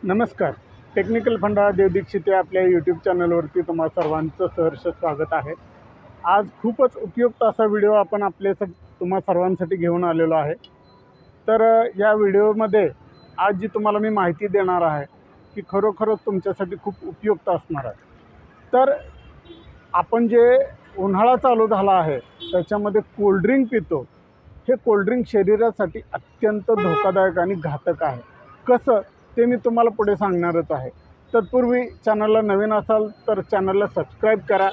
नमस्कार. टेक्निकल फंडा देव दीक्षित या आपल्या यूट्यूब चॅनलवरती तुम्हा सर्वांचं सहर्ष स्वागत आहे. आज खूपच उपयुक्त असा व्हिडिओ आपण तुम्हा सर्वांसाठी घेऊन आलेलो आहे. तर या व्हिडिओमध्ये आज जी तुम्हाला मी माहिती देणार आहे की खरोखरच तुमच्यासाठी खूप उपयुक्त असणार आहे. तर आपण जे उन्हाळा चालू झाला आहे त्याच्यामध्ये कोल्ड्रिंक पितो, हे कोल्ड्रिंक शरीरासाठी अत्यंत धोकादायक आणि घातक आहे. कसं ते मी तुम्हाला पुढे सांगणारच आहे. तत्पूर्वी चॅनलला नवीन असाल तर चॅनलला सबस्क्राईब करा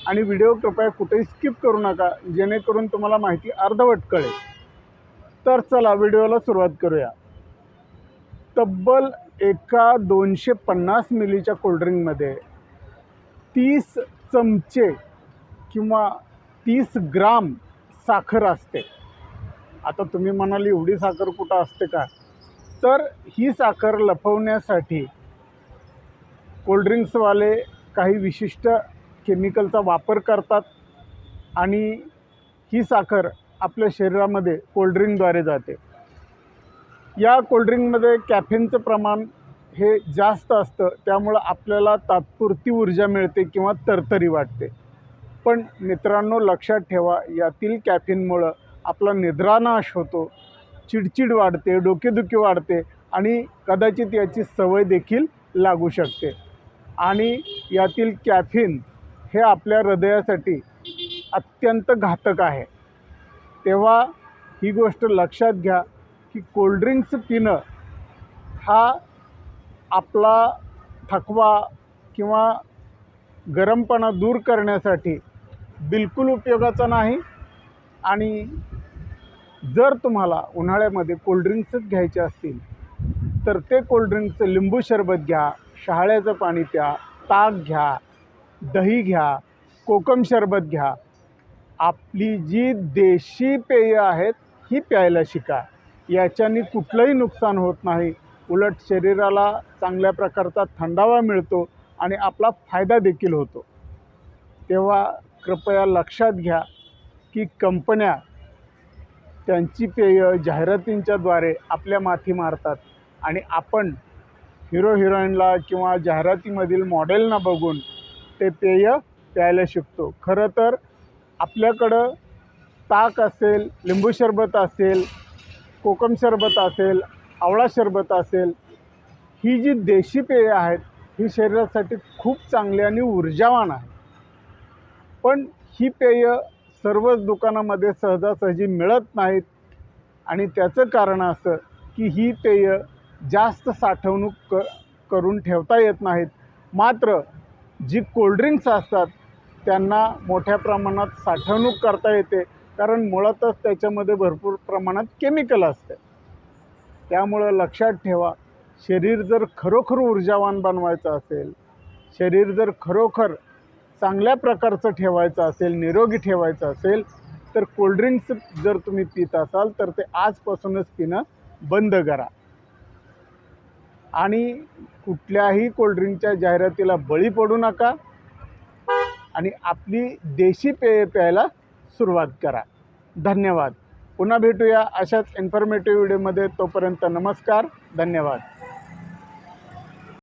आणि व्हिडिओ कृपया कुठेही स्किप करू नका, जेणेकरून तुम्हाला माहिती अर्धवट कळेल. तर चला व्हिडिओला सुरुवात करूया. तब्बल एका 250 मिलीच्या कोल्ड्रिंकमध्ये 30 चमचे किंवा 30 ग्राम साखर असते. आता तुम्ही म्हणाल एवढी साखर कुठं असते का? तर ही साखर लपवण्यासाठी कोल्ड्रिंक्सवाले काही विशिष्ट केमिकलचा वापर करतात आणि ही साखर आपल्या शरीरामध्ये कोल्ड्रिंकद्वारे जाते. या कोल्ड्रिंकमध्ये कॅफेनचं प्रमाण हे जास्त असतं, त्यामुळं आपल्याला तात्पुरती ऊर्जा मिळते किंवा तरतरी वाटते. पण मित्रांनो, लक्षात ठेवा, यातील कॅफीनमुळं आपला निद्रानाश होतो, चिडचिड वाढते, डोकेदुखी वाढते आणि कदाचित याची सवय देखील लागू शकते. आणि यातील कॅफीन हे आपल्या हृदयासाठी अत्यंत घातक आहे. तेव्हा ही गोष्ट लक्षात घ्या की कोल्ड्रिंक्स पिणं हा आपला थकवा किंवा गरमपणा दूर करण्यासाठी बिलकुल उपयोगाचा नाही. आणि जर तुम्हाला उन्हाळ्यामध्ये कोल्ड्रिंक्सच घ्यायचे असतील तर ते कोल्ड्रिंक्स लिंबू सरबत घ्या, शहाळ्याचं पाणी प्या, ताक घ्या, दही घ्या, कोकम सरबत घ्या. आपली जी देशी पेय आहेत ही प्यायला शिका. याच्याने कुठलंही नुकसान होत नाही, उलट शरीराला चांगल्या प्रकारचा थंडावा मिळतो आणि आपला फायदा देखील होतो. तेव्हा कृपया लक्षात घ्या की कंपन्या त्यांची पेय जाहिरातींच्याद्वारे आपल्या माथी मारतात आणि आपण हिरो हिरोईनला किंवा जाहिरातीमधील मॉडेलना बघून ते पेय प्यायला शिकतो. खरं तर आपल्याकडं ताक असेल, लिंबू सरबत असेल, कोकम सरबत असेल, आवळा सरबत असेल, ही जी देशी पेय आहेत ही शरीरासाठी खूप चांगली आणि ऊर्जावान आहे. पण ही पेय सर्वच दुकानामध्ये सहजासहजी मिळत नाहीत आणि त्याचं कारण असं की ही पेय जास्त साठवणूक करून ठेवता येत नाहीत. मात्र जी कोल्ड्रिंक्स असतात त्यांना मोठ्या प्रमाणात साठवणूक करता येते, कारण मुळातच त्याच्यामध्ये भरपूर प्रमाणात केमिकल असते. त्यामुळं लक्षात ठेवा, शरीर जर खरोखर ऊर्जावान बनवायचं असेल, शरीर जर खरोखर चांगल्या प्रकारचं ठेवायचं असेल, निरोगी ठेवायचं असेल, तर कोल्ड्रिंक्स जर तुम्ही पित असाल तर ते आजपासूनच पिणं बंद करा आणि कुठल्याही कोल्ड्रिंकच्या जाहिरातीला बळी पडू नका आणि आपली देशी पेय प्यायला सुरुवात करा. धन्यवाद. पुन्हा भेटूया अशाच इन्फॉर्मेटिव्ह व्हिडिओमध्ये. तोपर्यंत नमस्कार. धन्यवाद.